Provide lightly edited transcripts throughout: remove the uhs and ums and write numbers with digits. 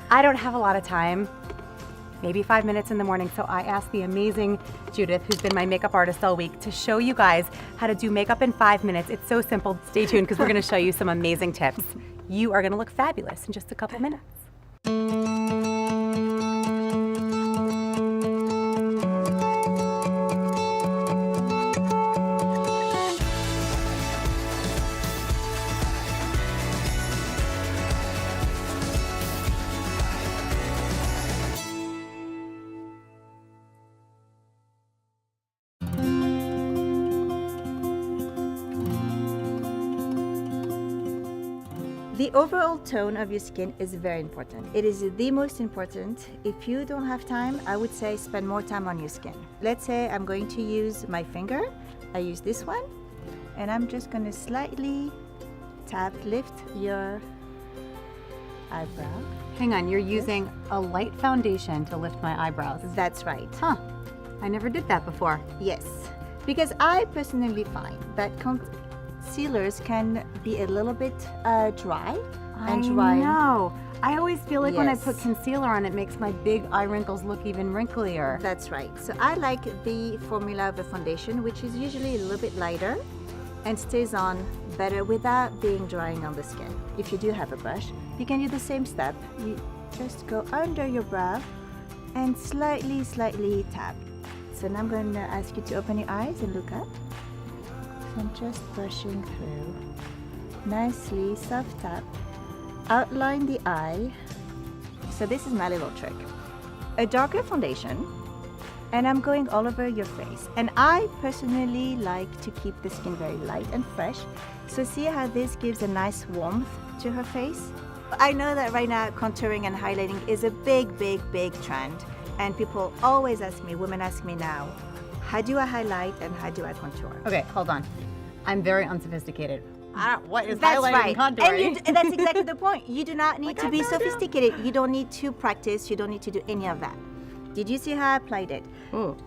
I don't have a lot of time, maybe 5 minutes in the morning, so I asked the amazing Judith, who's been my makeup artist all week, to show you guys how to do makeup in 5 minutes. It's so simple. Stay tuned because we're gonna show you some amazing tips. You are gonna look fabulous in just a couple minutes. The overall tone of your skin is very important. It is the most important. If you don't have time, I would say spend more time on your skin. Let's say I'm going to use my finger. I use this one, and I'm just going to slightly lift your eyebrow. Hang on, you're using a light foundation to lift my eyebrows. That's right. Huh, I never did that before. Yes, because I personally find that concealers can be a little bit dry and dry. I know. I always feel like when I Yes. put concealer on, it makes my big eye wrinkles look even wrinklier. That's right. So I like the formula of a foundation, which is usually a little bit lighter and stays on better without being drying on the skin. If you do have a brush, you can do the same step. You just go under your brow and slightly tap. So now I'm going to ask you to open your eyes and look up. So I'm just brushing through. Nicely, soft tap. Outline the eye. So this is my little trick. A darker foundation, and I'm going all over your face. And I personally like to keep the skin very light and fresh. So see how this gives a nice warmth to her face? I know that right now contouring and highlighting is a big trend. And people always ask me, women ask me now, how do I highlight and how do I contour? Okay, hold on. I'm very unsophisticated. What is That's highlighting right. and contouring? And that's exactly the point. You do not need to be sophisticated. You don't need to practice. You don't need to do any of that. Did you see how I applied it? Oh.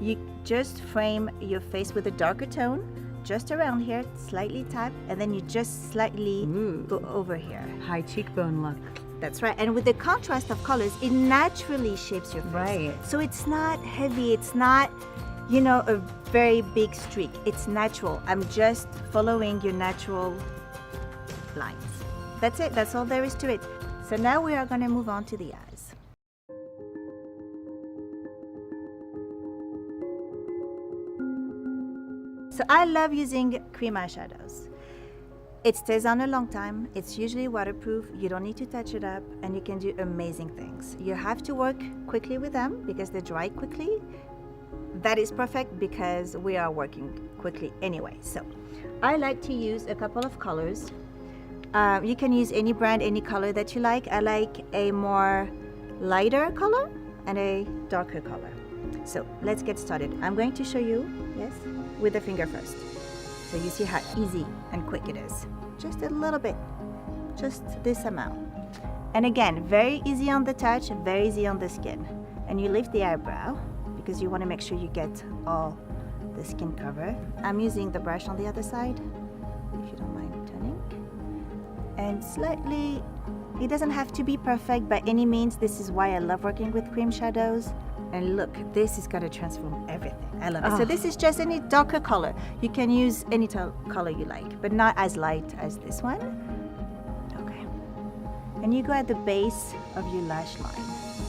You just frame your face with a darker tone, just around here, slightly tap, and then you just slightly go over here. High cheekbone look. That's right. And with the contrast of colors, it naturally shapes your face. Right. So it's not heavy. It's not, you know, a very big streak. It's natural. I'm just following your natural lines. That's it. That's all there is to it. So now we are going to move on to the eyes. So I love using cream eyeshadows. It stays on a long time. It's usually waterproof. You don't need to touch it up, and you can do amazing things. You have to work quickly with them because they dry quickly. That is perfect because we are working quickly anyway. So I like to use a couple of colors. You can use any brand, any color that you like. I like a more lighter color and a darker color. So let's get started. I'm going to show you, yes, with the finger first. So you see how easy and quick it is. Just a little bit, just this amount. And again, very easy on the touch, very easy on the skin. And you lift the eyebrow because you want to make sure you get all the skin cover. I'm using the brush on the other side, if you don't mind turning. And slightly, it doesn't have to be perfect by any means. This is why I love working with cream shadows. And look, this is going to transform everything. I love it. So this is just any darker color. You can use any color you like, but not as light as this one. Okay. And you go at the base of your lash line.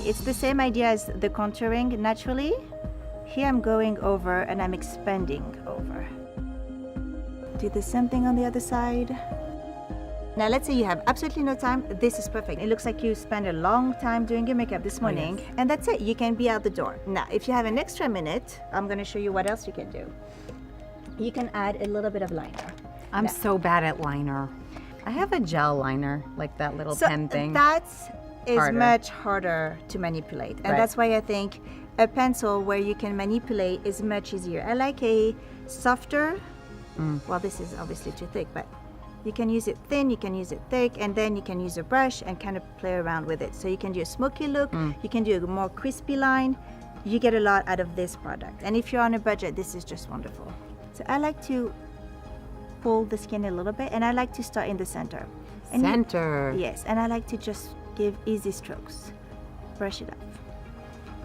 It's the same idea as the contouring naturally. Here I'm going over and I'm expanding over. Do the same thing on the other side. Now let's say you have absolutely no time. This is perfect. It looks like you spent a long time doing your makeup this morning. Yes. And that's it. You can be out the door. Now, if you have an extra minute, I'm going to show you what else you can do. You can add a little bit of liner. I'm so bad at liner. I have a gel liner, like that little pen thing. That is Harder. much harder to manipulate. And Right. that's why I think a pencil where you can manipulate is much easier. I like a softer, well, this is obviously too thick, but you can use it thin, you can use it thick, and then you can use a brush and kind of play around with it. So you can do a smoky look, you can do a more crispy line. You get a lot out of this product. And if you're on a budget, this is just wonderful. So I like to pull the skin a little bit, and I like to start in the center. And Center. yes, and I like to just give easy strokes. Brush it off.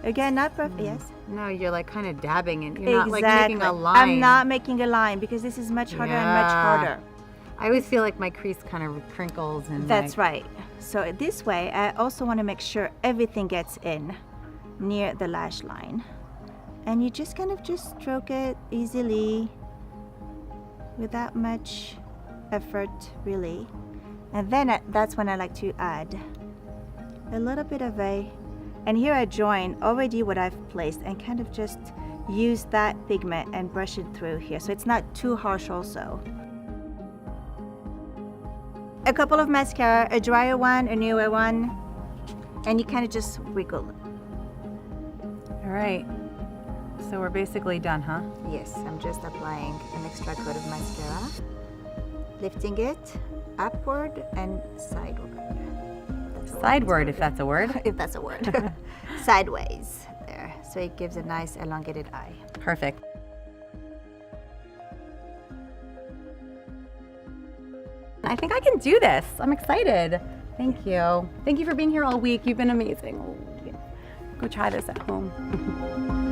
Again, not perfect. Yes. No, you're like kind of dabbing and you're not like making a line. I'm not making a line because this is much harder and much harder. I always feel like my crease kind of crinkles and That's right. So this way, I also want to make sure everything gets in near the lash line. And you just kind of just stroke it easily without much effort, really. And then that's when I like to add a little bit of and here I join already what I've placed and kind of just use that pigment and brush it through here so it's not too harsh also. A couple of mascara, a drier one, a newer one, and you kind of just wiggle. All right. So we're basically done, huh? Yes, I'm just applying an extra coat of mascara, lifting it upward and sideward. Sideward, if that's a word. If that's a word. Sideways there. So it gives a nice elongated eye. Perfect. I think I can do this. I'm excited. Thank you. Thank you for being here all week. You've been amazing. Go try this at home.